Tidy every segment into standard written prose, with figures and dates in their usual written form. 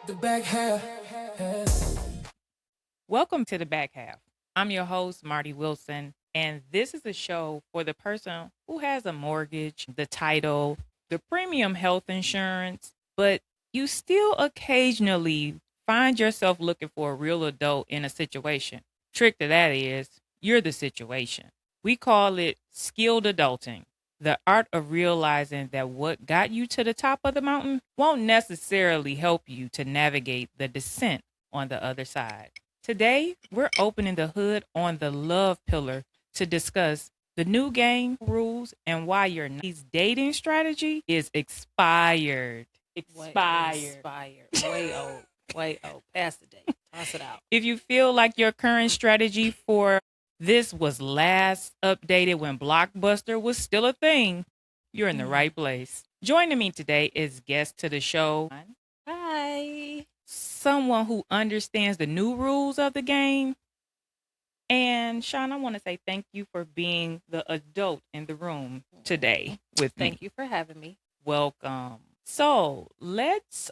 The back half. Welcome to the back half. I'm your host, Marty Wilson, and this is a show for the person who has a mortgage, the title, the premium health insurance, but you still occasionally find yourself looking for a real adult in a situation. Trick to that is you're the situation. We call it skilled adulting, the art of realizing that what got you to the top of the mountain won't necessarily help you to navigate the descent on the other side. Today, we're opening the hood on the love pillar to discuss the new game rules and why your 90s dating strategy is expired. Expired. Expired. Way old. Way old. Past the date. Toss it out. If you feel like your current strategy for this was last updated when Blockbuster was still a thing, you're in the right place. Joining me today is guest to the show, Hi. someone who understands the new rules of the game. And Shawn, I want to say thank you for being the adult in the room today with me. Thank you for having me. Welcome. So let's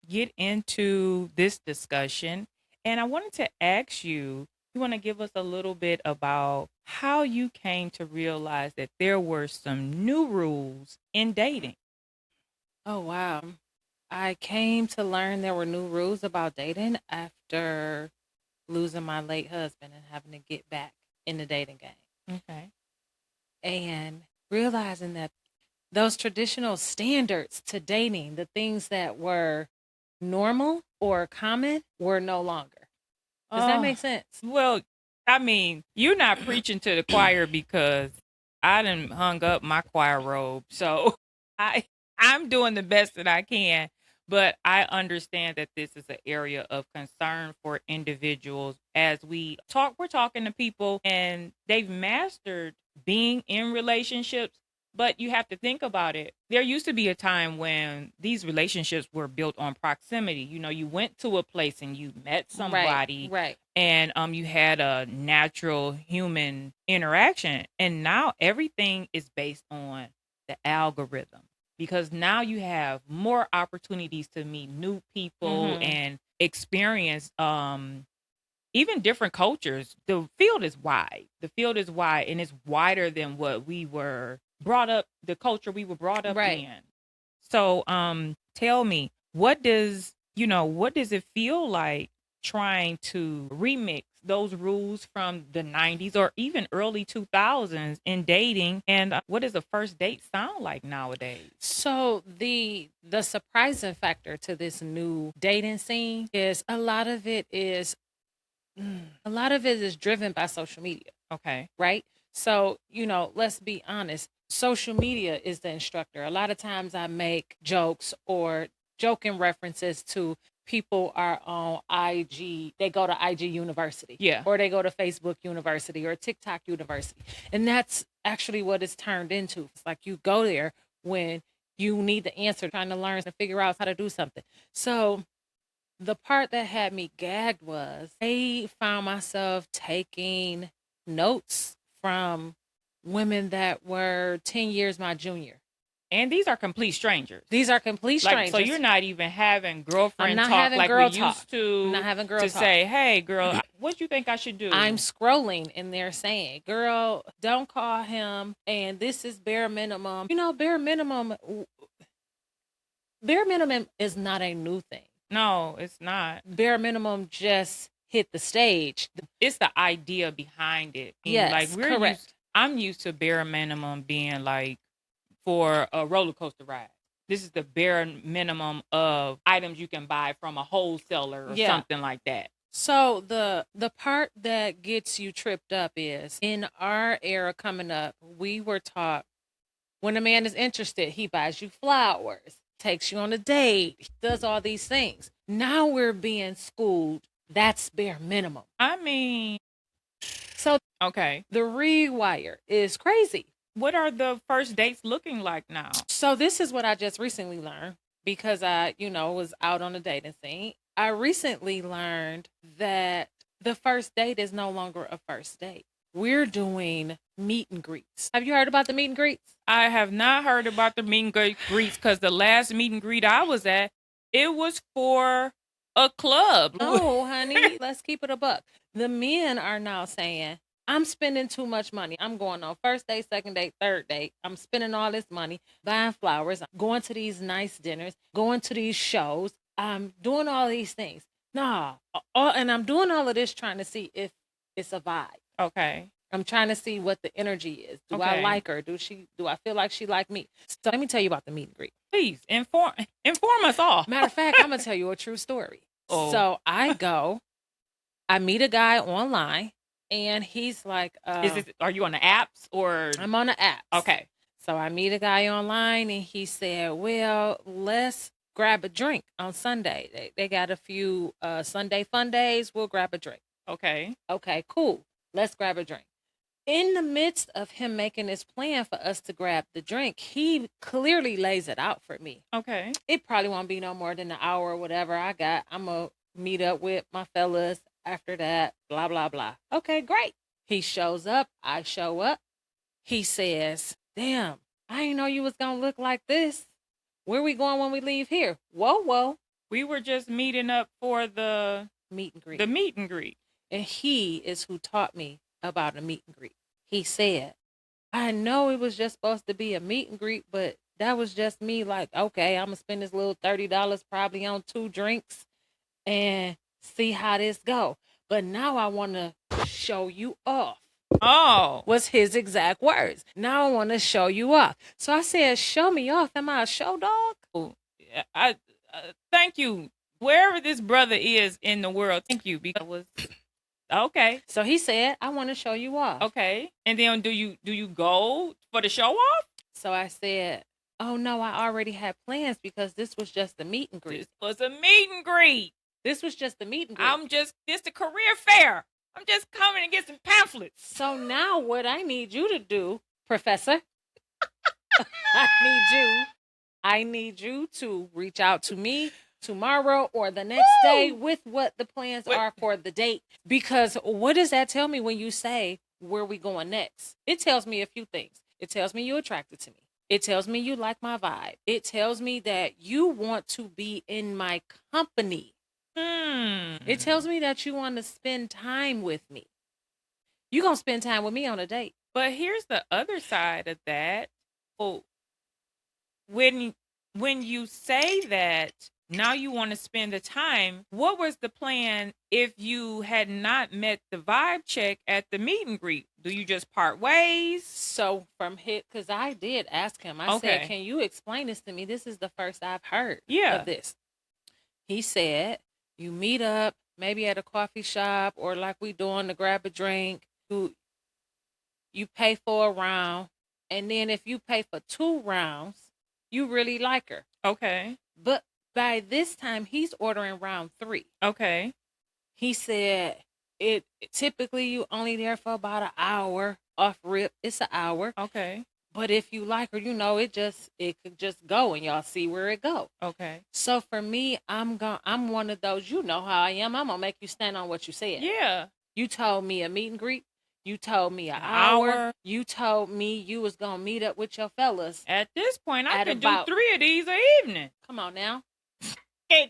get into this discussion. And I wanted to ask you want to give us a little bit about how you came to realize that there were some new rules in dating. Oh, wow. I came to learn there were new rules about dating after losing my late husband and having to get back in the dating game. Okay. And realizing that those traditional standards to dating, the things that were normal or common, were no longer. Does that make sense? Well, I mean, you're not preaching to the choir because I done hung up my choir robe. So I'm doing the best that I can, but I understand that this is an area of concern for individuals as we're talking to people and they've mastered being in relationships. But you have to think about it. There used to be a time when these relationships were built on proximity. You know, you went to a place and you met somebody, Right. and you had a natural human interaction. And now everything is based on the algorithm because now you have more opportunities to meet new people Mhm. and experience even different cultures. The field is wide. The field is wide and it's wider than what we were brought up, the culture we were brought up Right. in. So tell me, what does it feel like trying to remix those rules from the 90s or even early 2000s in dating, and what does a first date sound like nowadays? So the surprising factor to this new dating scene is a lot of it is driven by social media, Okay. right? So, let's be honest. Social media is the instructor. A lot of times I make jokes or joking references to people are on IG. They go to IG University. Yeah. Or they go to Facebook University or TikTok University. And that's actually what it's turned into. It's like you go there when you need the answer, trying to learn and figure out how to do something. So the part that had me gagged was I found myself taking notes from women that were 10 years my junior. And these are complete strangers. These are complete strangers. So you're not even having girlfriend not talk having like girl we talk. used to. I'm not having girl to talk. say, "Hey, girl, what you think I should do?" I'm scrolling and they're saying, girl, don't call him. And this is bare minimum. Bare minimum is not a new thing. No, it's not. Bare minimum just hit the stage. It's the idea behind it. And, Yes, like correct. I'm used to bare minimum being like for a roller coaster ride. This is the bare minimum of items you can buy from a wholesaler or Yeah. something like that. So the part that gets you tripped up is in our era coming up, we were taught when a man is interested, he buys you flowers, takes you on a date, he does all these things. Now we're being schooled. That's bare minimum. I mean, So okay. the rewire is crazy. What are the first dates looking like now? So this is what I just recently learned because I, was out on the dating scene. I recently learned that the first date is no longer a first date. We're doing meet and greets. Have you heard about the meet and greets? I have not heard about the meet and greets because the last meet and greet I was at, It was for a club. Oh, honey, let's keep it a buck. The men are now saying, I'm spending too much money. I'm going on first date, second date, third date. I'm spending all this money buying flowers, going to these nice dinners, going to these shows. I'm doing all these things. Nah, and I'm doing all of this trying to see if it's a vibe. Okay. I'm trying to see what the energy is. Do I Okay. like her? Do I feel like she like me? So let me tell you about the meet and greet. Please inform us all. Matter of fact, I'm gonna tell you a true story. Oh. So I meet a guy online, and he's like, Are you on the apps or? I'm on the apps. Okay. So I meet a guy online, and he said, well, let's grab a drink on Sunday. They got a few Sunday fun days. We'll grab a drink. Okay. Okay, cool. Let's grab a drink. In the midst of him making this plan for us to grab the drink, he clearly lays it out for me. Okay. It probably won't be no more than an hour or whatever I got. I'm going to meet up with my fellas after that, blah, blah, blah. Okay, great. He shows up. I show up. He says, damn, I didn't know you was going to look like this. Where we going when we leave here? Whoa. We were just meeting up for the meet and greet. The meet and greet. And he is who taught me about a meet and greet. He said, I know it was just supposed to be a meet and greet, but that was just me like, okay, I'm going to spend this little $30 probably on 2 drinks and see how this go. But now I want to show you off. Oh. Was his exact words. Now I want to show you off. So I said, show me off. Am I a show dog? Oh, I thank you. Wherever this brother is in the world, thank you, because it was okay. So he said, I want to show you off. Okay. And then do you go for the show off? So I said, oh no, I already had plans because this was just a meet and greet. This was a meet and greet. This was just a meet and greet. This the career fair. I'm just coming to get some pamphlets. So now what I need you to do, Professor, I need you to reach out to me tomorrow or the next day with what the plans are for the date. Because what does that tell me when you say, where we going next? It tells me a few things. It tells me you're attracted to me. It tells me you like my vibe. It tells me that you want to be in my company. It tells me that you want to spend time with me. You're going to spend time with me on a date. But here's the other side of that. Oh, when you say that, now you want to spend the time, what was the plan if you had not met the vibe check at the meet and greet? Do you just part ways? So from hit, because I did ask him, I said, can you explain this to me? This is the first I've heard of this. He said, you meet up maybe at a coffee shop or like we doing to grab a drink. You pay for a round. And then if you pay for 2 rounds, you really like her. Okay. But by this time, he's ordering round 3. Okay. He said, it typically you only there for about an hour off rip. It's an hour. Okay. But if you like her, it could just go and y'all see where it go. Okay. So for me, I'm one of those, you know how I am. I'm going to make you stand on what you said. Yeah. You told me a meet and greet. You told me an hour. You told me you was going to meet up with your fellas. At this point, I can do 3 of these a evening. Come on now.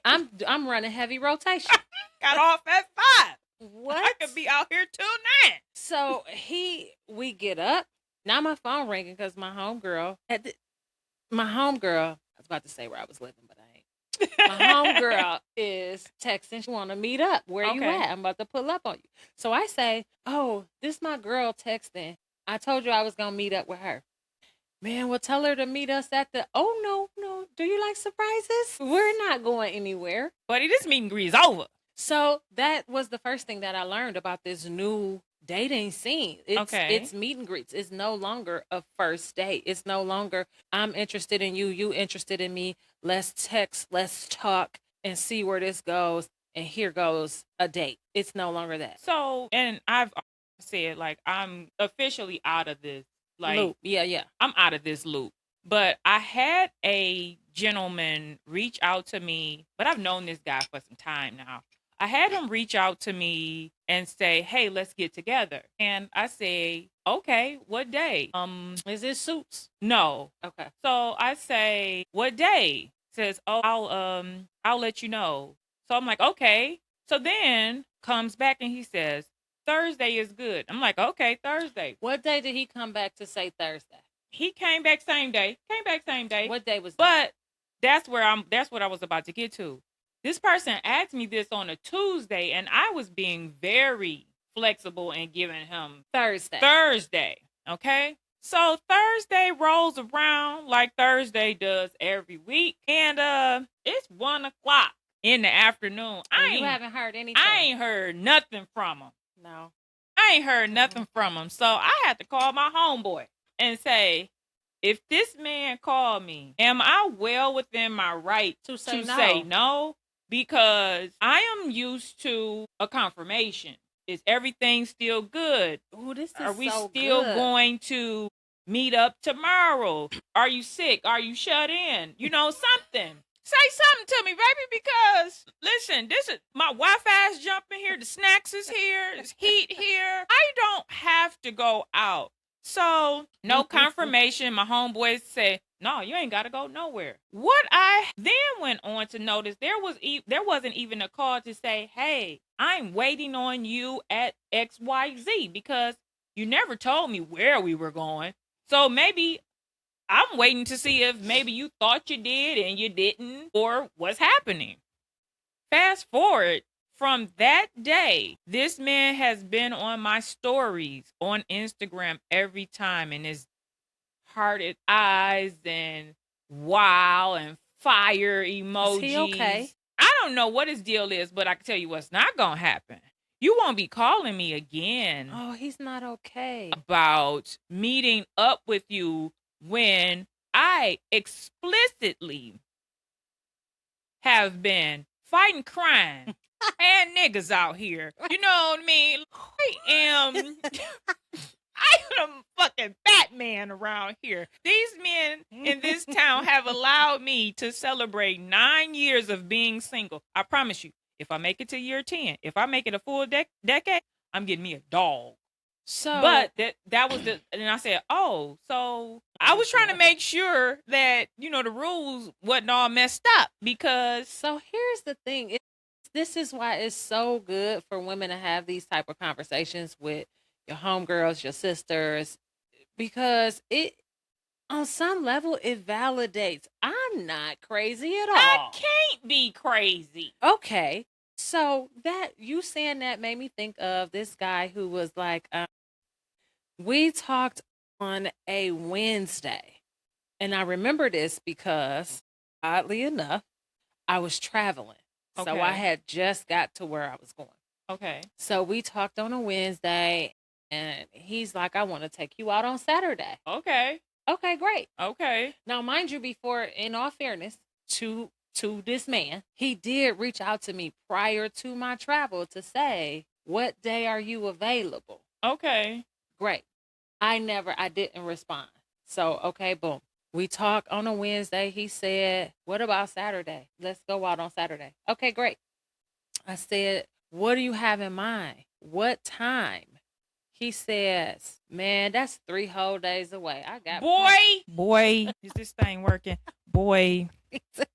I'm running heavy rotation. Got off at 5. What? I could be out here till 9. So we get up. Now my phone ringing because my homegirl, I was about to say where I was living, but I ain't. My homegirl is texting. She want to meet up. Where you at? I'm about to pull up on you. So I say, oh, this my girl texting. I told you I was going to meet up with her. Man, well, tell her to meet us at the, oh, no. Do you like surprises? We're not going anywhere. Buddy, this meet and greet is over. So that was the first thing that I learned about this new dating scene. It's meet and greets. It's no longer a first date. It's no longer, I'm interested in you, you interested in me. Let's text, let's talk and see where this goes. And here goes a date. It's no longer that. So, and I've said, like, I'm officially out of this. Like, loop. Yeah. I'm out of this loop. But I had a gentleman reach out to me, but I've known this guy for some time now. I had him reach out to me and say, hey, let's get together. And I say, okay, what day? Is it Suits? No. Okay. So I say, what day? says, "Oh, I'll let you know." So I'm like, "Okay." So then comes back and he says, "Thursday is good." I'm like, "Okay, Thursday." What day did he come back to say Thursday? He came back same day. Came back same day. What day was that? But that's what I was about to get to. This person asked me this on a Tuesday, and I was being very flexible and giving him Thursday. Okay. So Thursday rolls around like Thursday does every week. And it's 1 o'clock in the afternoon. You haven't heard anything. I ain't heard nothing from him. No. I ain't heard nothing from him. So I had to call my homeboy and say, if this man called me, am I well within my right to say no? Because I am used to a confirmation. Is everything still good? Oh, this is Are we so still good. going to meet up tomorrow? Are you sick? Are you shut in? You know, something. Say something to me, baby, because listen, this is my Wi-Fi's jumping here, the snacks is here, there's heat here. I don't have to go out. So no confirmation. My homeboys say, "No, you ain't got to go nowhere." What I then went on to notice, there wasn't even a call to say, "Hey, I'm waiting on you at XYZ," because you never told me where we were going. So maybe I'm waiting to see if maybe you thought you did and you didn't, or what's happening. Fast forward from that day, this man has been on my stories on Instagram every time, and his hearted eyes and wow and fire emojis. Is he okay? I don't know what his deal is, but I can tell you what's not gonna happen. You won't be calling me again. Oh, he's not okay. About meeting up with you when I explicitly have been fighting crime and niggas out here. You know what I mean? I am fucking Batman around here. These men in this town have allowed me to celebrate 9 years of being single. I promise you, if I make it to year 10, if I make it a full decade, I'm getting me a dog. So, but that was and I said, "Oh, so I was trying to make sure that, you know, the rules wasn't all messed up because." So here's the thing. This is why it's so good for women to have these type of conversations with your homegirls, your sisters, because it, on some level, it validates I'm not crazy at all. I can't be crazy. Okay. So that you saying that made me think of this guy who was like, we talked on a Wednesday. And I remember this because, oddly enough, I was traveling. Okay. So I had just got to where I was going. Okay. So we talked on a Wednesday, and he's like, I want to take you out on Saturday. Okay. Okay, great. Okay. Now, mind you, before, in all fairness to this man, he did reach out to me prior to my travel to say, what day are you available? Okay. Great. I didn't respond. So, okay, boom. We talked on a Wednesday. He said, what about Saturday? Let's go out on Saturday. Okay, great. I said, what do you have in mind? What time? He says, man, that's 3 whole days away. I got boy, is this thing working? Boy, let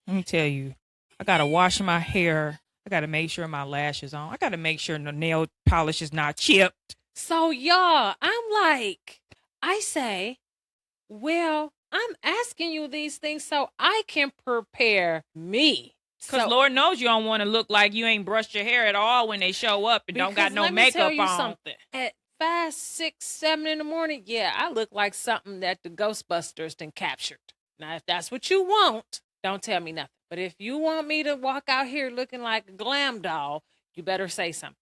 me tell you, I gotta wash my hair. I gotta make sure my lashes on. I gotta make sure the nail polish is not chipped. So y'all, I'm like, I say, well, I'm asking you these things so I can prepare me. Because Lord knows you don't want to look like you ain't brushed your hair at all when they show up and don't got no makeup on. Let me tell you something. At 5, 6, 7 in the morning, yeah, I look like something that the Ghostbusters done captured. Now, if that's what you want, don't tell me nothing. But if you want me to walk out here looking like a glam doll, you better say something.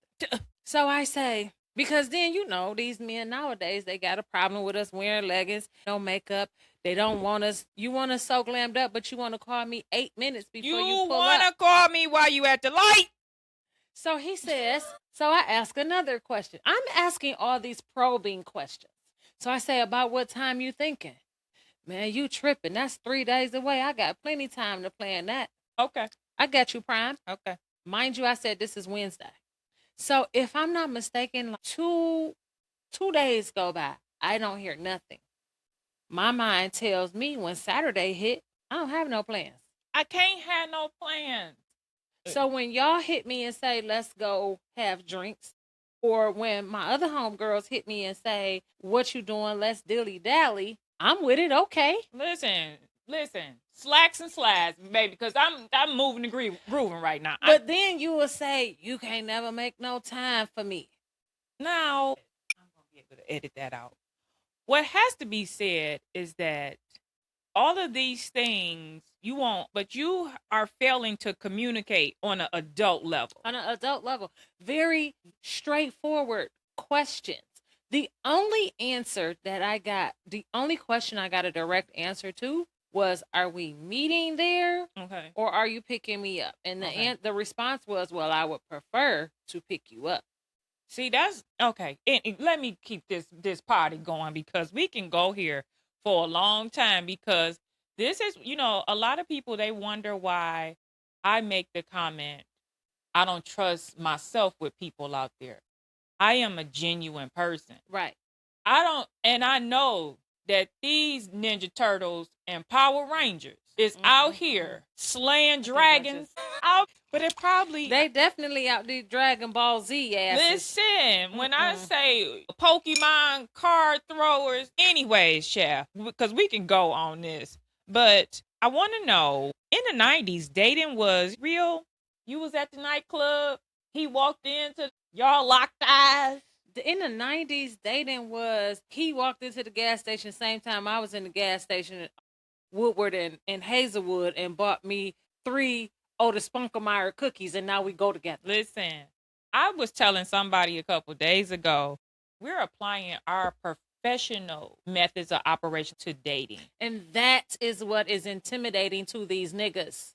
So I say, because then, you know, these men nowadays, they got a problem with us wearing leggings, no makeup. They don't want us. You want us so glammed up, but you want to call me 8 minutes before you pull up. You want to call me while you at the light? So he says, so I ask another question. I'm asking all these probing questions. So I say, about what time you thinking? Man, you tripping. That's 3 days away. I got plenty time to plan that. Okay. I got you, Prime. Okay. Mind you, I said this is Wednesday. So if I'm not mistaken, like 2 days go by. I don't hear nothing. My mind tells me when Saturday hit, I don't have no plans. I can't have no plans. So when y'all hit me and say, let's go have drinks, or when my other homegirls hit me and say, what you doing? Let's dilly dally. I'm with it. Okay. Listen. Slacks and slides, baby, because I'm moving and grooving right now. But then you will say, you can't never make no time for me. Now, I'm going to be able to edit that out. What has to be said is that all of these things you want, but you are failing to communicate on an adult level. On an adult level. Very straightforward questions. The only answer that I got, the only question I got a direct answer to was, are we meeting there? Okay. Or are you picking me up? And the response was, well, I would prefer to pick you up. See, that's okay. And let me keep this party going, because we can go here for a long time, because this is, a lot of people, they wonder why I make the comment, I don't trust myself with people out there. I am a genuine person. Right. I know that these Ninja Turtles and Power Rangers is out here slaying dragons out, but they definitely out these Dragon Ball Z asses. Listen, when I say Pokemon card throwers, anyways, chef, because we can go on this, but I want to know, in the 90s, dating was real. You was at the nightclub, he walked into, y'all locked eyes. In the 90s, dating was, he walked into the gas station same time I was in the gas station in Woodward and Hazelwood and bought me 3 Otis Spunkemeyer cookies, and now we go together. Listen, I was telling somebody a couple days ago, we're applying our professional methods of operation to dating. And that is what is intimidating to these niggas.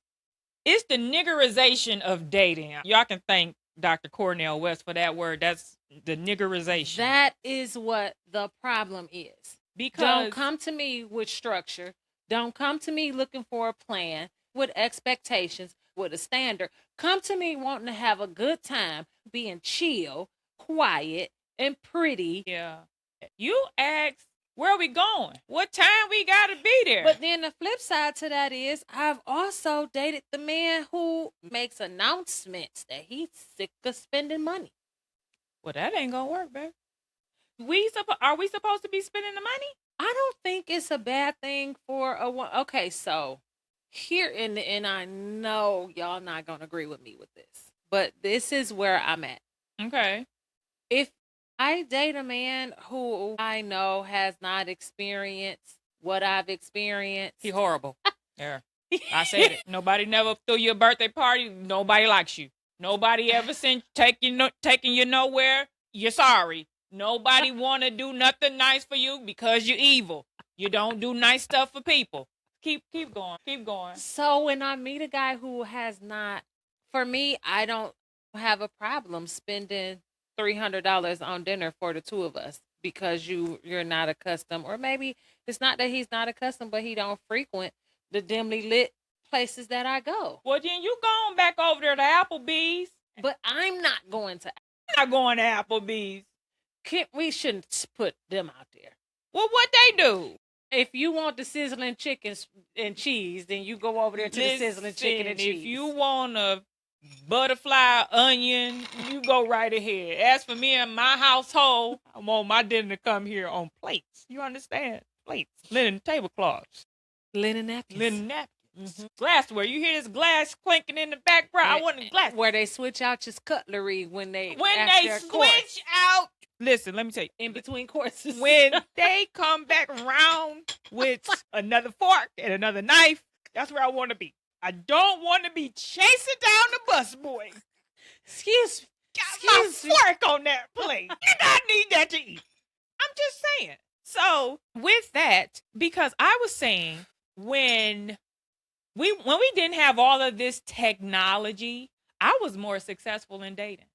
It's the niggerization of dating. Y'all can thank Dr. Cornell West for that word. That's the niggerization. That is what the problem is. Because don't come to me with structure. Don't come to me looking for a plan, with expectations, with a standard. Come to me wanting to have a good time, being chill, quiet, and pretty. Yeah. You ask, where are we going? What time we got to be there? But then the flip side to that is, I've also dated the man who makes announcements that he's sick of spending money. Well, that ain't going to work, baby. Are we supposed to be spending the money? I don't think it's a bad thing for a one. Okay, so here and I know y'all not going to agree with me with this, but this is where I'm at. Okay. If I date a man who I know has not experienced what I've experienced, he horrible. Yeah. I said it. Nobody never threw you a birthday party. Nobody likes you. Nobody ever taking you nowhere. You're sorry. Nobody want to do nothing nice for you because you're evil. You don't do nice stuff for people. Keep going. Keep going. So when I meet a guy who has not, for me, I don't have a problem spending $300 on dinner for the two of us, because you're not accustomed, or maybe it's not that he's not accustomed, but he don't frequent the dimly lit places that I go. Well, then you going back over there to Applebee's. But I'm not going to. I'm not going to Applebee's. We shouldn't put them out there. Well, what they do? If you want the sizzling chicken and cheese, then you go over there to the sizzling chicken and cheese. If you want a butterfly onion, you go right ahead. As for me and my household, I want my dinner to come here on plates. You understand? Plates. Linen tablecloths. Linen napkins. Linen napkins. Mm-hmm. Glassware. You hear this glass clinking in the background? I want a glass. Where they switch out your cutlery when they switch out. Listen, let me tell you. In between courses. When they come back around with another fork and another knife, that's where I want to be. I don't want to be chasing down the bus boy. Excuse my fork on that plate. And I need that to eat. I'm just saying. So with that, because I was saying when we didn't have all of this technology, I was more successful in dating.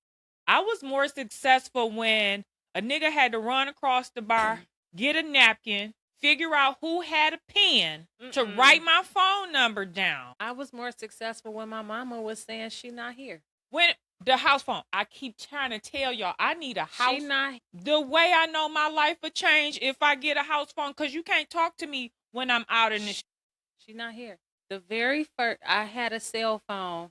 I was more successful when a nigga had to run across the bar, get a napkin, figure out who had a pen to write my phone number down. I was more successful when my mama was saying she not here. When the house phone, I keep trying to tell y'all, I need a house. She not. The way I know my life will change if I get a house phone, because you can't talk to me when I'm out in the. She not here. The very first, I had a cell phone.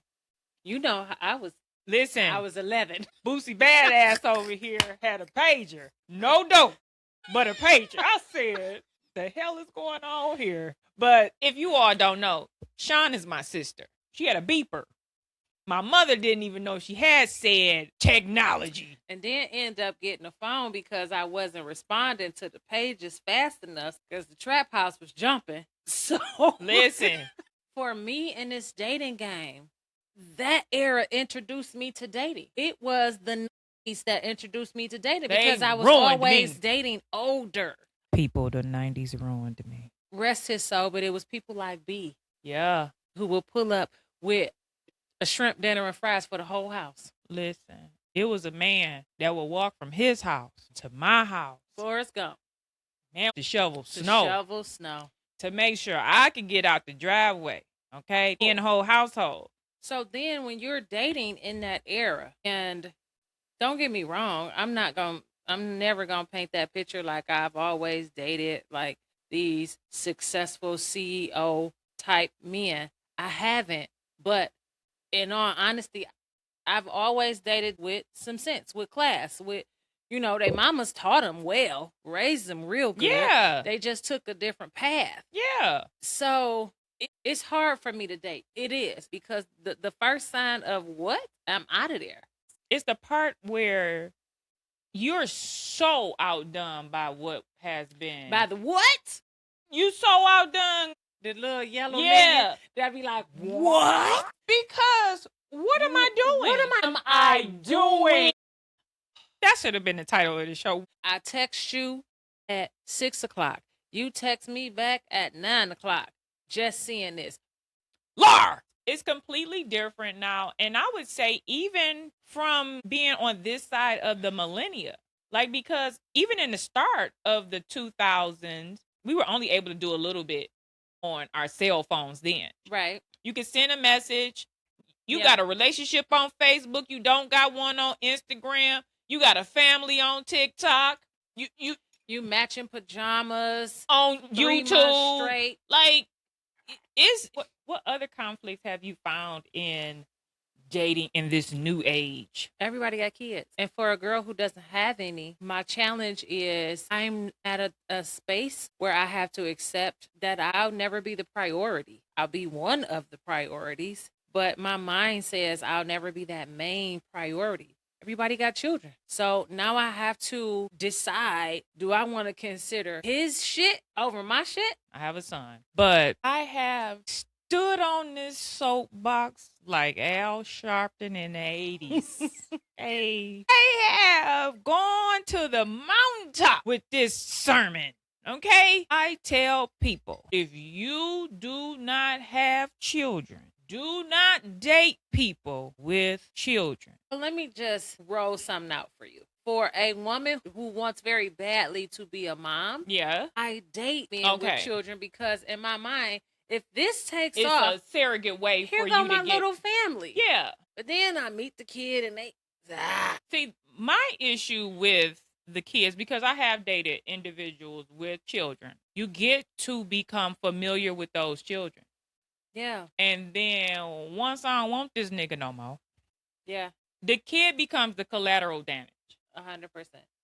You know, I was Listen, 11. Boosie Badass over here had a pager. No dope, but a pager. I said, the hell is going on here? But if you all don't know, Shawn is my sister. She had a beeper. My mother didn't even know she had said technology. And then end up getting a phone because I wasn't responding to the pages fast enough because the trap house was jumping. So listen, for me in this dating game, that era introduced me to dating. It was the 90s that introduced me to dating because I was always dating older people. The 90s ruined me. Rest his soul, but it was people like B. Yeah. Who will pull up with a shrimp dinner and fries for the whole house. Listen, it was a man that would walk from his house to my house. Forrest Gump. Man, to shovel snow. To make sure I could get out the driveway. Okay? In the whole household. So then when you're dating in that era, and don't get me wrong, I'm never gonna paint that picture like I've always dated like these successful CEO type men. I haven't, but in all honesty, I've always dated with some sense, with class, with, their mamas taught them well, raised them real good. Yeah. They just took a different path. Yeah. So it's hard for me to date. It is, because the first sign of what? I'm out of there. It's the part where you're so outdone by what has been. By the what? You so outdone. The little yellow man. That'd be like, what? Because what am I doing? What am I doing? That should have been the title of the show. I text you at 6:00. You text me back at 9:00. Just seeing this. Lar! It's completely different now. And I would say even from being on this side of the millennia, like, because even in the start of the 2000s, we were only able to do a little bit on our cell phones then. Right. You can send a message. You got a relationship on Facebook. You don't got one on Instagram. You got a family on TikTok. You matching pajamas on YouTube. Straight. Like, what other conflicts have you found in dating in this new age? Everybody got kids. And for a girl who doesn't have any, my challenge is I'm at a space where I have to accept that I'll never be the priority. I'll be one of the priorities, but my mind says I'll never be that main priority. Everybody got children. So now I have to decide, do I want to consider his shit over my shit? I have a son, but I have stood on this soapbox like Al Sharpton in the 80s. Hey, I have gone to the mountaintop with this sermon. Okay? I tell people, if you do not have children, do not date people with children. Let me just roll something out for you. For a woman who wants very badly to be a mom, I date men with children because in my mind, if this takes off, it's a surrogate way for you to get... Here go my little family. Yeah. But then I meet the kid and they... See, my issue with the kids, because I have dated individuals with children, you get to become familiar with those children. Yeah. And then once I don't want this nigga no more. Yeah. The kid becomes the collateral damage. 100%.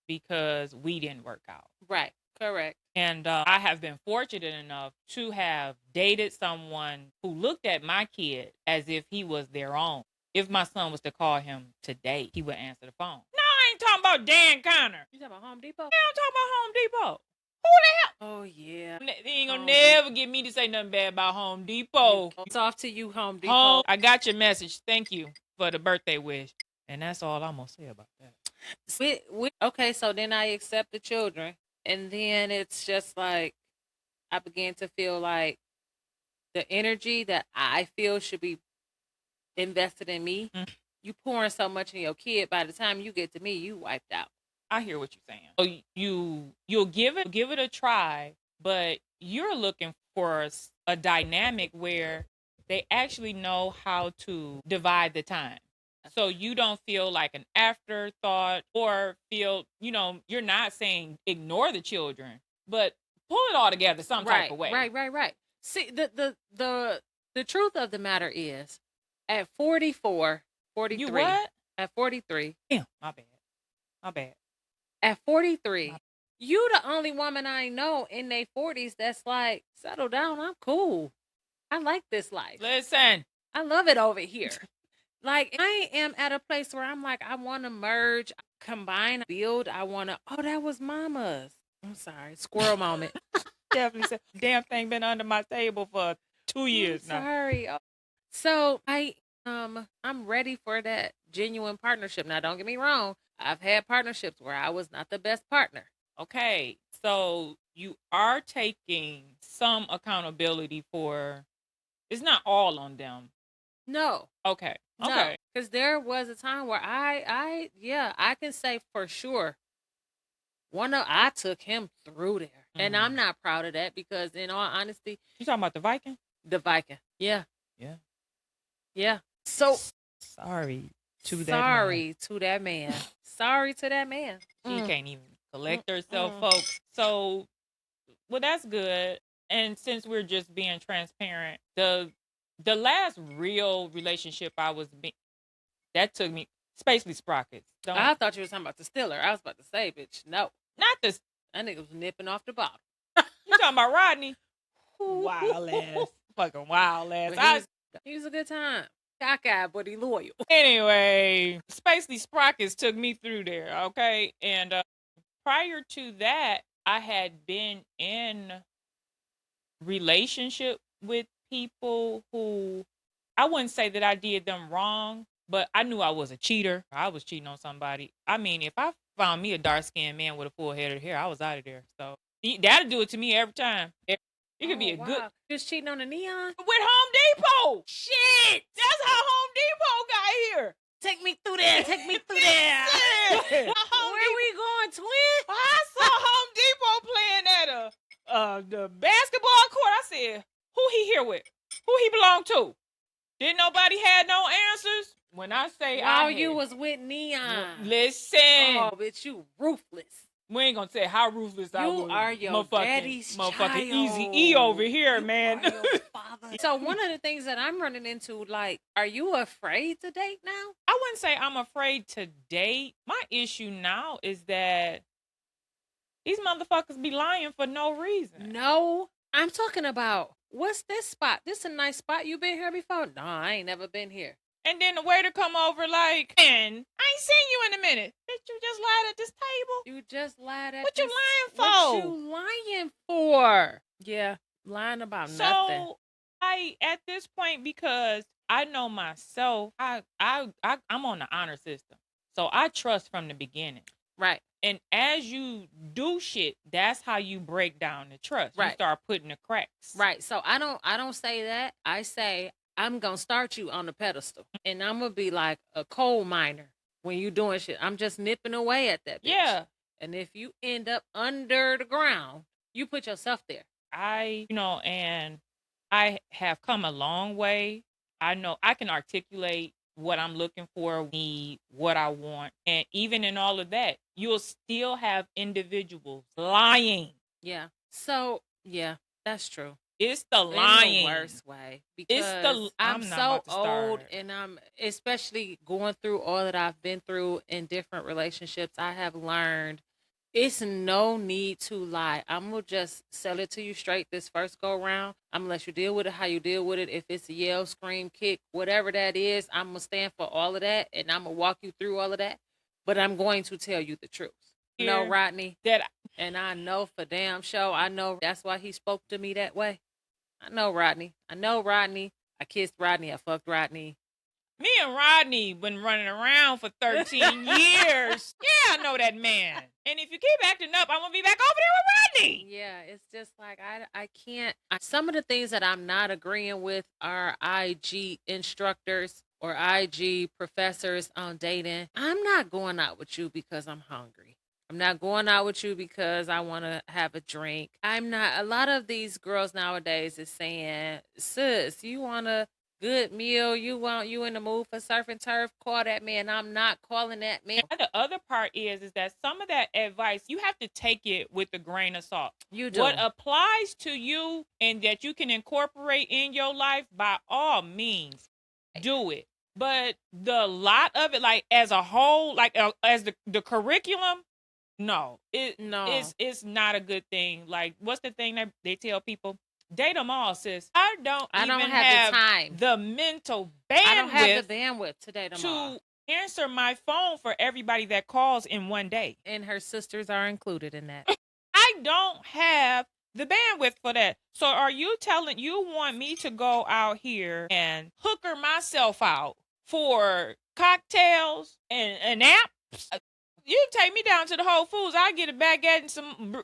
Because we didn't work out. Right. Correct. And I have been fortunate enough to have dated someone who looked at my kid as if he was their own. If my son was to call him today, he would answer the phone. No, I ain't talking about Dan Connor. You talking about Home Depot? Yeah, I'm talking about Home Depot. Who the hell? Oh, yeah. They ain't gonna never get me to say nothing bad about Home Depot. It's off to you, Home Depot. I got your message. Thank you for the birthday wish. And that's all I'm gonna say about that. Okay, so then I accept the children. And then it's just like, I began to feel like the energy that I feel should be invested in me. Mm-hmm. You pouring so much in your kid, by the time you get to me, you wiped out. I hear what you're saying. So you'll give it a try, but you're looking for a dynamic where they actually know how to divide the time. So you don't feel like an afterthought or feel, you're not saying ignore the children, but pull it all together some type of way. Right. See, the The truth of the matter is, at 44, 43. You what? At 43. Damn, my bad. My bad. At 43, you the only woman I know in their 40s that's like, settle down, I'm cool. I like this life. Listen. I love it over here. Like, I am at a place where I'm like, I want to merge, combine, build. I want to, oh, that was mama's. I'm sorry, squirrel moment. Definitely said, damn thing been under my table for 2 years now. Sorry. So I'm ready for that genuine partnership. Now, don't get me wrong. I've had partnerships where I was not the best partner. Okay, so you are taking some accountability for, it's not all on them. No. Okay. No, Okay. because there was a time where I can say for sure, I took him through there, and I'm not proud of that because, in all honesty, You talking about the Viking? the Viking, yeah, Yeah. yeah. So Sorry to that man. sorry to that man. Sorry to that man. She can't even collect herself, folks. So, well, that's good. And since we're just being transparent, the last real relationship I was that took me, Spacely Sprockets. I thought you were talking about the Stiller. I was about to say, bitch, no, not this. That nigga was nipping off the bottle. You talking about Rodney? Wild ass, fucking wild ass. He was a good time. Cockeyed, but he loyal. Anyway, Spacely Sprockets took me through there, okay? And prior to that, I had been in relationship with people who, I wouldn't say that I did them wrong, but I knew I was a cheater. I was cheating on somebody. I mean, if I found me a dark-skinned man with a full head of hair, I was out of there. So that'll do it to me every time. It could be a good. Just cheating on the Neon? With Home Depot. Shit. That's how Home Depot got here. Take me through there. Take me through there. Where we going, twin? I saw Home Depot playing at the basketball court. I said, who he here with? Who he belong to? Didn't nobody have no answers? When I say you was with Neon. Listen. Oh, bitch, you ruthless. We ain't gonna say how ruthless I was. You are your daddy's motherfucking Easy E over here, man. You are your father. So one of the things that I'm running into, like, are you afraid to date now? I wouldn't say I'm afraid to date. My issue now is that these motherfuckers be lying for no reason. No, I'm talking about, what's this spot? This a nice spot. You been here before? No, I ain't never been here. And then the waiter come over like, man, I ain't seen you in a minute. Bitch, you just lied at this table? You just lied at What you lying for? What you lying for? Yeah, lying about nothing. So, at this point, because I know myself, I'm on the honor system. So I trust from the beginning. Right. And as you do shit, that's how you break down the trust. Right. You start putting the cracks. Right. So I don't say that. I say, I'm going to start you on the pedestal. And I'm going to be like a coal miner when you doing shit. I'm just nipping away at that bitch. Yeah. And if you end up under the ground, you put yourself there. And I have come a long way. I know I can articulate what I'm looking for, need, what I want. And even in all of that, you'll still have individuals lying. Yeah. So, yeah, that's true. It's the lying. In the worst way. Because I'm so old, and I'm especially going through all that I've been through in different relationships. I have learned it's no need to lie. I'm going to just sell it to you straight this first go round. I'm going to let you deal with it how you deal with it. If it's a yell, scream, kick, whatever that is, I'm going to stand for all of that, and I'm going to walk you through all of that. But I'm going to tell you the truth. You know, Rodney? And I know for damn sure, I know that's why he spoke to me that way. I know Rodney. I kissed Rodney. I fucked Rodney. Me and Rodney been running around for 13 years. Yeah, I know that man. And if you keep acting up, I'm going to be back over there with Rodney. Yeah, it's just like I can't. Some of the things that I'm not agreeing with are IG instructors or IG professors on dating. I'm not going out with you because I'm hungry. I'm not going out with you because I want to have a drink. I'm not. A lot of these girls nowadays is saying, sis, you want to good meal. You in the mood for surf and turf? Call that man. I'm not calling that man. And the other part is that some of that advice you have to take it with a grain of salt. You do. What applies to you and that you can incorporate in your life, by all means, do it. But the lot of it, like as a whole, like as the curriculum, no, it's not a good thing. Like, what's the thing that they tell people? Date them all, sis. I don't even have the time. the mental bandwidth. I don't have the bandwidth to date them all. to answer my phone for everybody that calls in one day. And her sisters are included in that. I don't have the bandwidth for that. So are you telling you want me to go out here and hooker myself out for cocktails and apps? You take me down to the Whole Foods, I get a baguette and some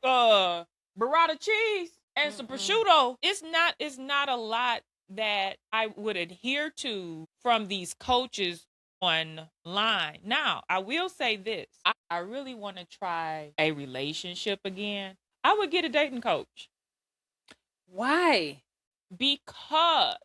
burrata cheese and some prosciutto. It's not a lot that I would adhere to from these coaches online. Now, I will say this. I really want to try a relationship again. I would get a dating coach. Why? Because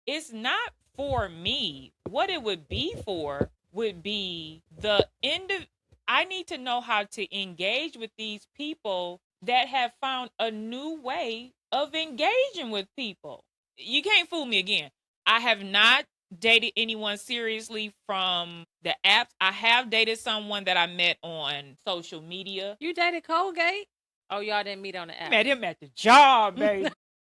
it's not for me. What it would be for would be the end of I need to know how to engage with these people that have found a new way of engaging with people. You can't fool me again. I have not dated anyone seriously from the apps. I have dated someone that I met on social media. You dated Colgate? Oh, y'all didn't meet on the app. Met him at the job, baby.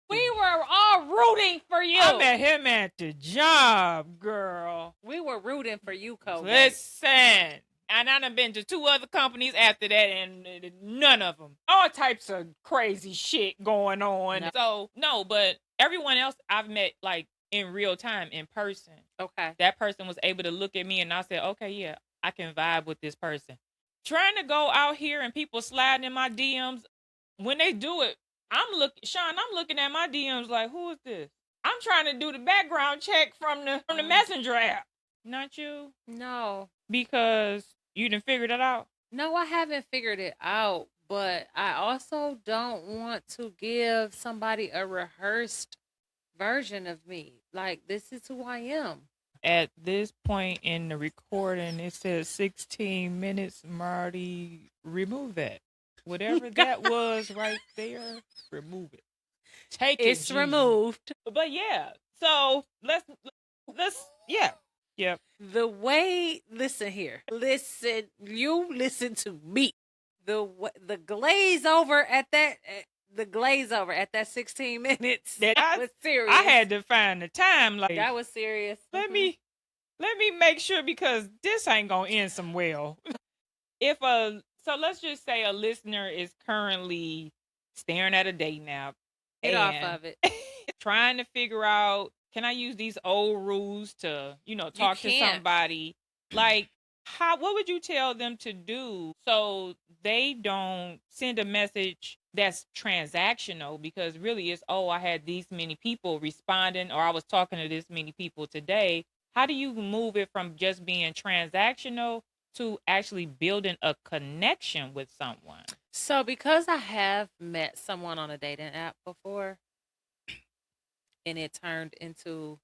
We were all rooting for you. I met him at the job, girl. We were rooting for you, Colgate. Listen. And I done been to 2 other companies after that, and none of them. All types of crazy shit going on. No. So, no, but everyone else I've met, like, in real time, in person. Okay. That person was able to look at me, and I said, okay, yeah, I can vibe with this person. Trying to go out here and people sliding in my DMs, when they do it, Shawn, I'm looking at my DMs like, who is this? I'm trying to do the background check from the Messenger app. Not you? No. Because you didn't figure that out? No, I haven't figured it out, but I also don't want to give somebody a rehearsed version of me. Like, this is who I am. At this point in the recording, it says 16 minutes. Marty, remove that. Whatever that was right there, remove it. Take it. It's removed. But yeah, so let's yeah. Yep. The way, listen here. Listen, you listen to me. The glaze over at that 16 minutes. That was serious. I had to find the time. Like, that was serious. Let me make sure, because this ain't gonna end some well. So let's just say a listener is currently staring at a dating app. Get off of it. Trying to figure out, can I use these old rules to, talk to somebody? Like, what would you tell them to do so they don't send a message that's transactional? Because really it's, I had these many people responding, or I was talking to this many people today. How do you move it from just being transactional to actually building a connection with someone? So because I have met someone on a dating app before and it turned into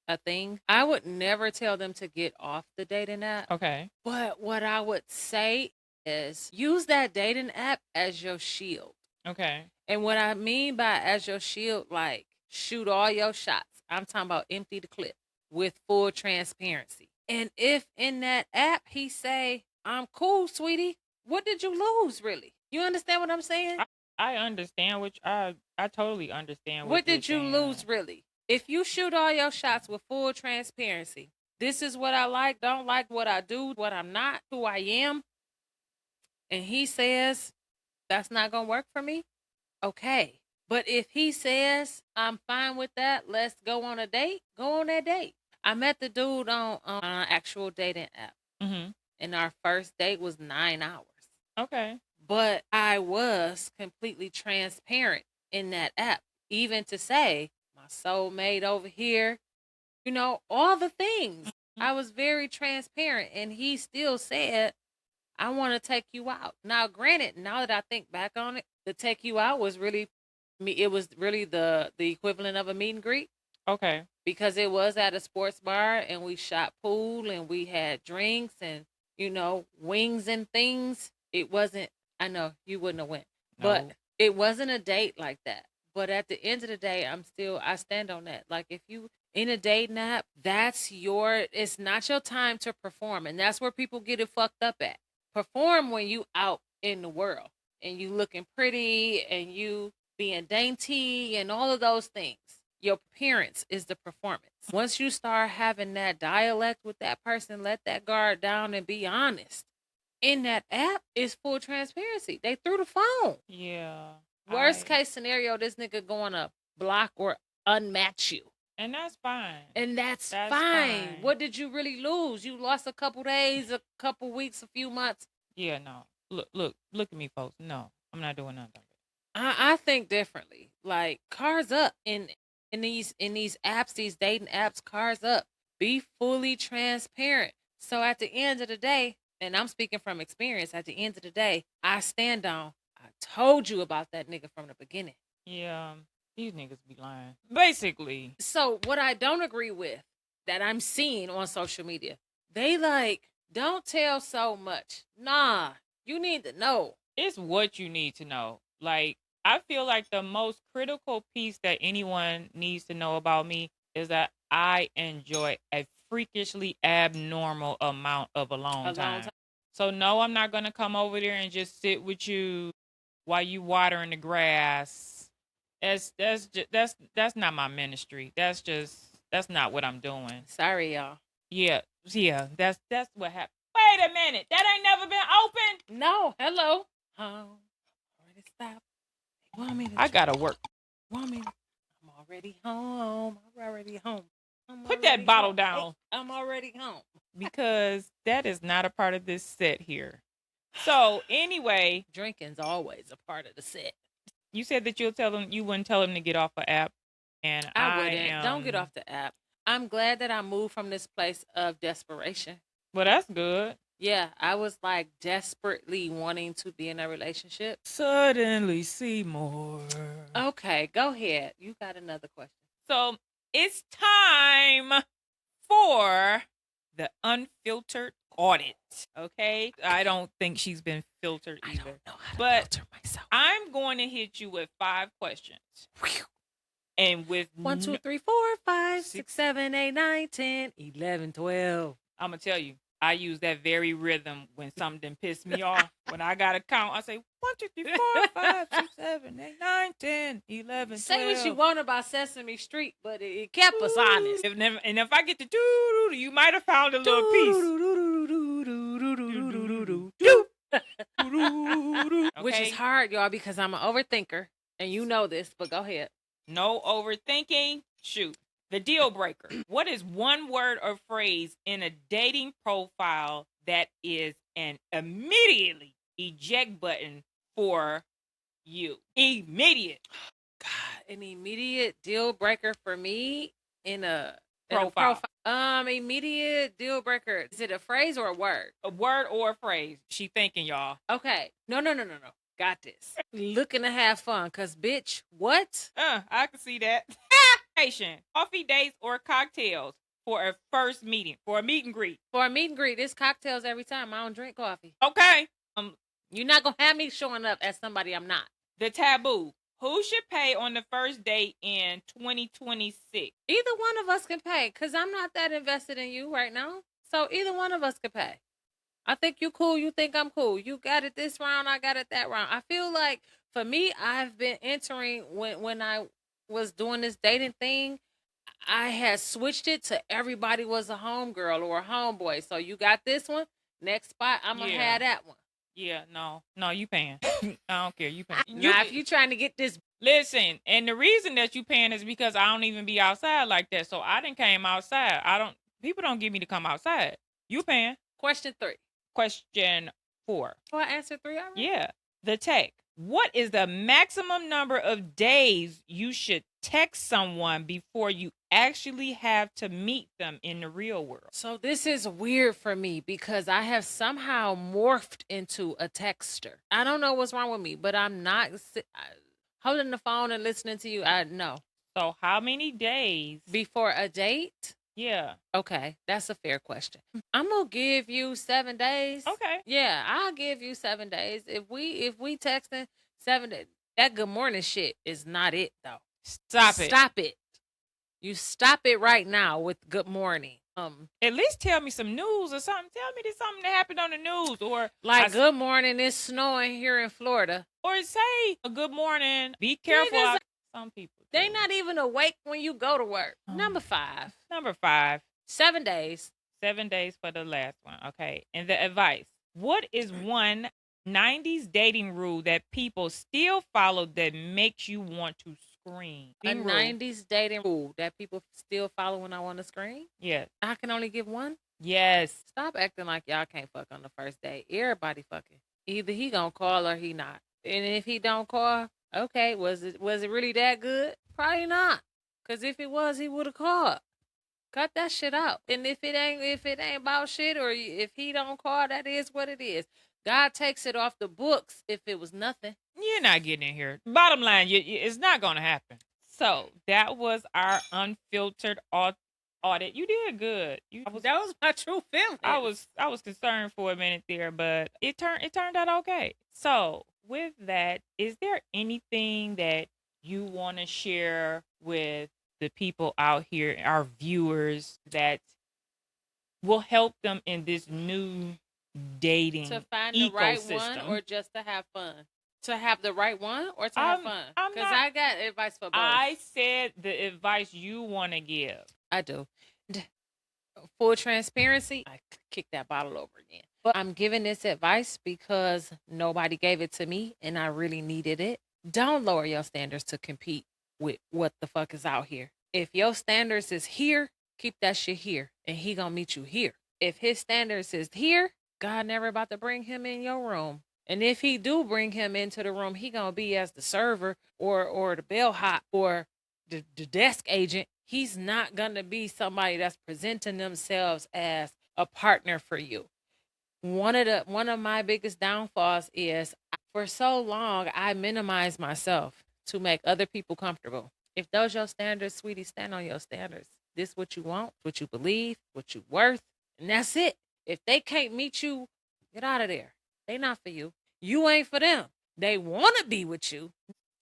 a thing, I would never tell them to get off the dating app. Okay. But what I would say is use that dating app as your shield. Okay. And what I mean by as your shield, like, shoot all your shots. I'm talking about empty the clip with full transparency. And if in that app he say, I'm cool, sweetie, what did you lose, really? You understand what I'm saying? I understand, which I totally understand. What did you lose, really? If you shoot all your shots with full transparency, this is what I like, don't like, what I do, what I'm not, who I am, and he says, that's not going to work for me, okay. But if he says, I'm fine with that, let's go on a date, go on that date. I met the dude on an actual dating app. Mm-hmm. And our first date was 9 hours. Okay. But I was completely transparent in that app, even to say, my soulmate over here, all the things. Mm-hmm. I was very transparent, and he still said, I want to take you out. Now, granted, now that I think back on it, the take you out was really, it was really the equivalent of a meet and greet. Okay. Because it was at a sports bar and we shot pool and we had drinks and, wings and things. It wasn't, I know you wouldn't have went, but No. it wasn't a date like that. But at the end of the day, I stand on that. Like if you in a dating app, it's not your time to perform. And that's where people get it fucked up at. Perform when you out in the world and you looking pretty and you being dainty and all of those things. Your appearance is the performance. Once you start having that dialect with that person, let that guard down and be honest. In that app, it's full transparency. They threw the phone. Yeah. Worst case scenario, this nigga going to block or unmatch you. And that's fine. And that's fine. What did you really lose? You lost a couple days, a couple weeks, a few months. Yeah, no. Look at me, folks. No, I'm not doing nothing. I think differently. Like cars up in these apps, these dating apps, cars up. Be fully transparent. So at the end of the day, and I'm speaking from experience, at the end of the day, I stand on. I told you about that nigga from the beginning. Yeah, these niggas be lying. Basically. So what I don't agree with that I'm seeing on social media, they like, don't tell so much. Nah, you need to know. It's what you need to know. Like, I feel like the most critical piece that anyone needs to know about me is that I enjoy a freakishly abnormal amount of alone time. So no, I'm not gonna come over there and just sit with you while you watering the grass. That's not my ministry. That's not what I'm doing. Sorry, y'all. Yeah, that's what happened. Wait a minute, that ain't never been open. No, hello. Already stopped. Want me to I gotta work. Want me? I'm already home. I'm already home. Put that bottle down. I'm already home. Because that is not a part of this set here. So anyway, drinking's always a part of the set. You said that you wouldn't tell him to get off an app, and I wouldn't. Don't get off the app. I'm glad that I moved from this place of desperation. Well, that's good. Yeah, I was like desperately wanting to be in a relationship. Suddenly see more. Okay, go ahead. You got another question. So it's time for the unfiltered audit. Okay, I don't think she's been filtered either. I don't know how to filter myself. I'm going to hit you with 5 questions. And with 1, 2, 3, 4, 5, 6, 7, 8, 9, 10, 11, 12. I'm gonna tell you, I use that very rhythm when something pissed me off. When I got to count, I say 1, 2, 3, 4, 5, 6, 7, 8, 9, 10, 11, 12. Say what you want about Sesame Street, but it kept us honest. And if I get to do, you might have found a little piece. Which is hard, y'all, because I'm an overthinker, and you know this. But go ahead. No overthinking. Shoot. The deal breaker. What is one word or phrase in a dating profile that is an immediately eject button for you? Immediate. God, an immediate deal breaker for me in a profile. Immediate deal breaker. Is it a phrase or a word? A word or a phrase. She thinking, y'all. Okay. No. Got this. Looking to have fun, cause bitch, what? I can see that. Coffee dates or cocktails for a first meeting, for a meet and greet. For a meet and greet, it's cocktails every time. I don't drink coffee. Okay. You're not gonna have me showing up as somebody I'm not. The taboo. Who should pay on the first date in 2026? Either one of us can pay, cause I'm not that invested in you right now. So either one of us can pay. I think you cool. You think I'm cool. You got it this round. I got it that round. I feel like for me, I've been entering when I was doing this dating thing, I had switched it to everybody was a homegirl or a homeboy. So you got this one. Next spot, I'm going to have that one. Yeah, no, you paying. I don't care. You paying. Now, if you trying to get this. Listen, and the reason that you paying is because I don't even be outside like that. So I didn't came outside. People don't get me to come outside. You paying. Question 3. Question 4. Oh, I answered 3 already? Yeah. The tech. What is the maximum number of days you should text someone before you actually have to meet them in the real world? So this is weird for me because I have somehow morphed into a texter. I don't know what's wrong with me, but I'm not holding the phone and listening to you. I know. So how many days? Before a date? Yeah. Okay, that's a fair question. I'm gonna give you 7 days. Okay. Yeah, I'll give you 7 days. If we texting 7 days, that good morning shit is not it though. Stop it. Stop it. You stop it right now with good morning. At least tell me some news or something. Tell me there's something that happened on the news, or like good morning, it's snowing here in Florida. or say a good morning. Be careful. Niggas, Some people they do. not even awake when you go to work. Number 5. Number 5. 7 days. 7 days for the last one. Okay. And the advice. What is one 90s dating rule that people still follow that makes you want to scream? A 90s dating rule that people still follow when I want to scream? Yes. I can only give one? Yes. Stop acting like y'all can't fuck on the first date. Everybody fucking. Either he gonna call or he not. And if he don't call, okay, was it really that good? Probably not. Cause if it was, he would have called. Cut that shit out. And if it ain't about shit, or if he don't call, that is what it is. God takes it off the books if it was nothing. You're not getting in here. Bottom line, it's not going to happen. So that was our unfiltered audit. You did good. That was my true feeling. I was concerned for a minute there, but it turned out okay. So with that, is there anything that you want to share with the people out here, our viewers, that will help them in this new dating to find ecosystem? The right one, or just to have fun? To have the right one, or to have fun? Because I got advice for both. I said the advice you want to give. I do. Full transparency, I kicked that bottle over again. But I'm giving this advice because nobody gave it to me and I really needed it. Don't lower your standards to compete with what the fuck is out here. If your standards is here, keep that shit here and he gonna meet you here. If his standards is here, God never about to bring him in your room. And if he do bring him into the room, he gonna be as the server or the bellhop or the desk agent. He's not gonna be somebody that's presenting themselves as a partner for you. One of my biggest downfalls is for so long I minimized myself to make other people comfortable. If those your standards, sweetie, stand on your standards. This what you want, what you believe, what you worth, and that's it. If they can't meet you, get out of there. They not for you. You ain't for them. They want to be with you.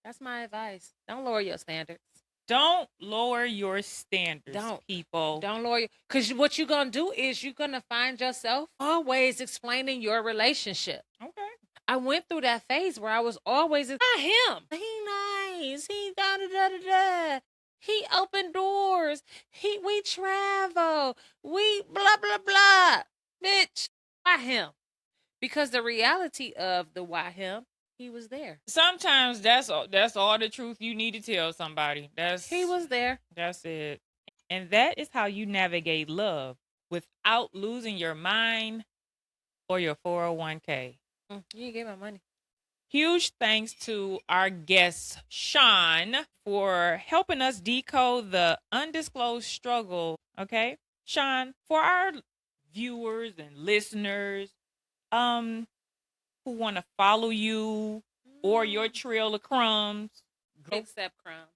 That's my advice. Don't lower your standards. Don't lower your standards, people. Don't lower because what you're going to do is you're going to find yourself always explaining your relationship. Okay. I went through that phase where I was always, not him. He nice. He da-da-da-da-da. He opened doors. We travel. We blah, blah, blah. Bitch, why him? Because the reality of the why him, he was there. Sometimes that's all the truth you need to tell somebody. He was there. That's it. And that is how you navigate love without losing your mind or your 401k. You didn't get my money. Huge thanks to our guest, Shawn, for helping us decode the undisclosed struggle. Okay, Shawn, for our viewers and listeners, who want to follow you or your trail of crumbs. Except crumbs.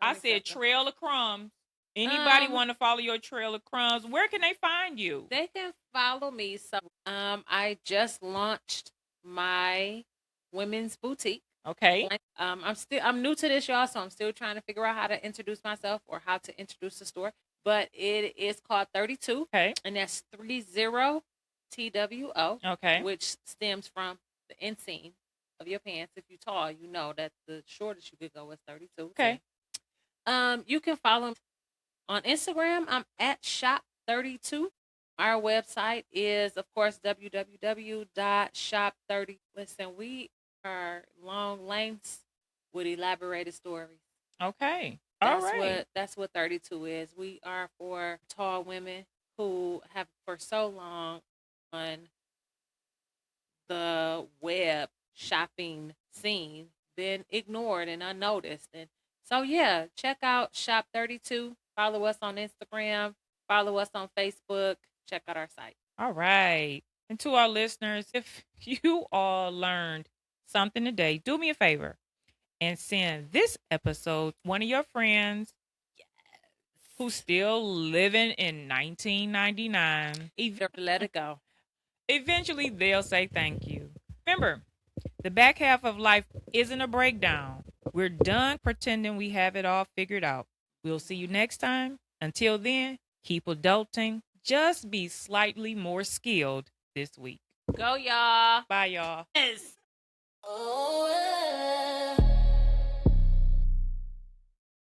I said trail of crumbs. Anybody want to follow your trail of crumbs? Where can they find you? They can follow me. So I just launched my women's boutique. Okay. I'm new to this, y'all, so I'm still trying to figure out how to introduce myself or how to introduce the store. But it is called 32. Okay. And that's 30 TWO. Okay. Which stems from the inseam of your pants. If you're tall, you know that the shortest you could go is 32. Okay. You can follow me on Instagram. I'm at shop32. Our website is, of course, www.shop30. Listen, we are long lengths with elaborated stories. Okay. That's what 32 is. We are for tall women who have for so long on the web shopping scene been ignored and unnoticed. And so, yeah, check out Shop 32. Follow us on Instagram. Follow us on Facebook. Check out our site. All right. And to our listeners, if you all learned something today, do me a favor and send this episode to one of your friends who's still living in 1999. Let it go. Eventually, they'll say thank you. Remember, the back half of life isn't a breakdown. We're done pretending we have it all figured out. We'll see you next time. Until then, keep adulting. Just be slightly more skilled this week. Go, y'all. Bye, y'all. Yes.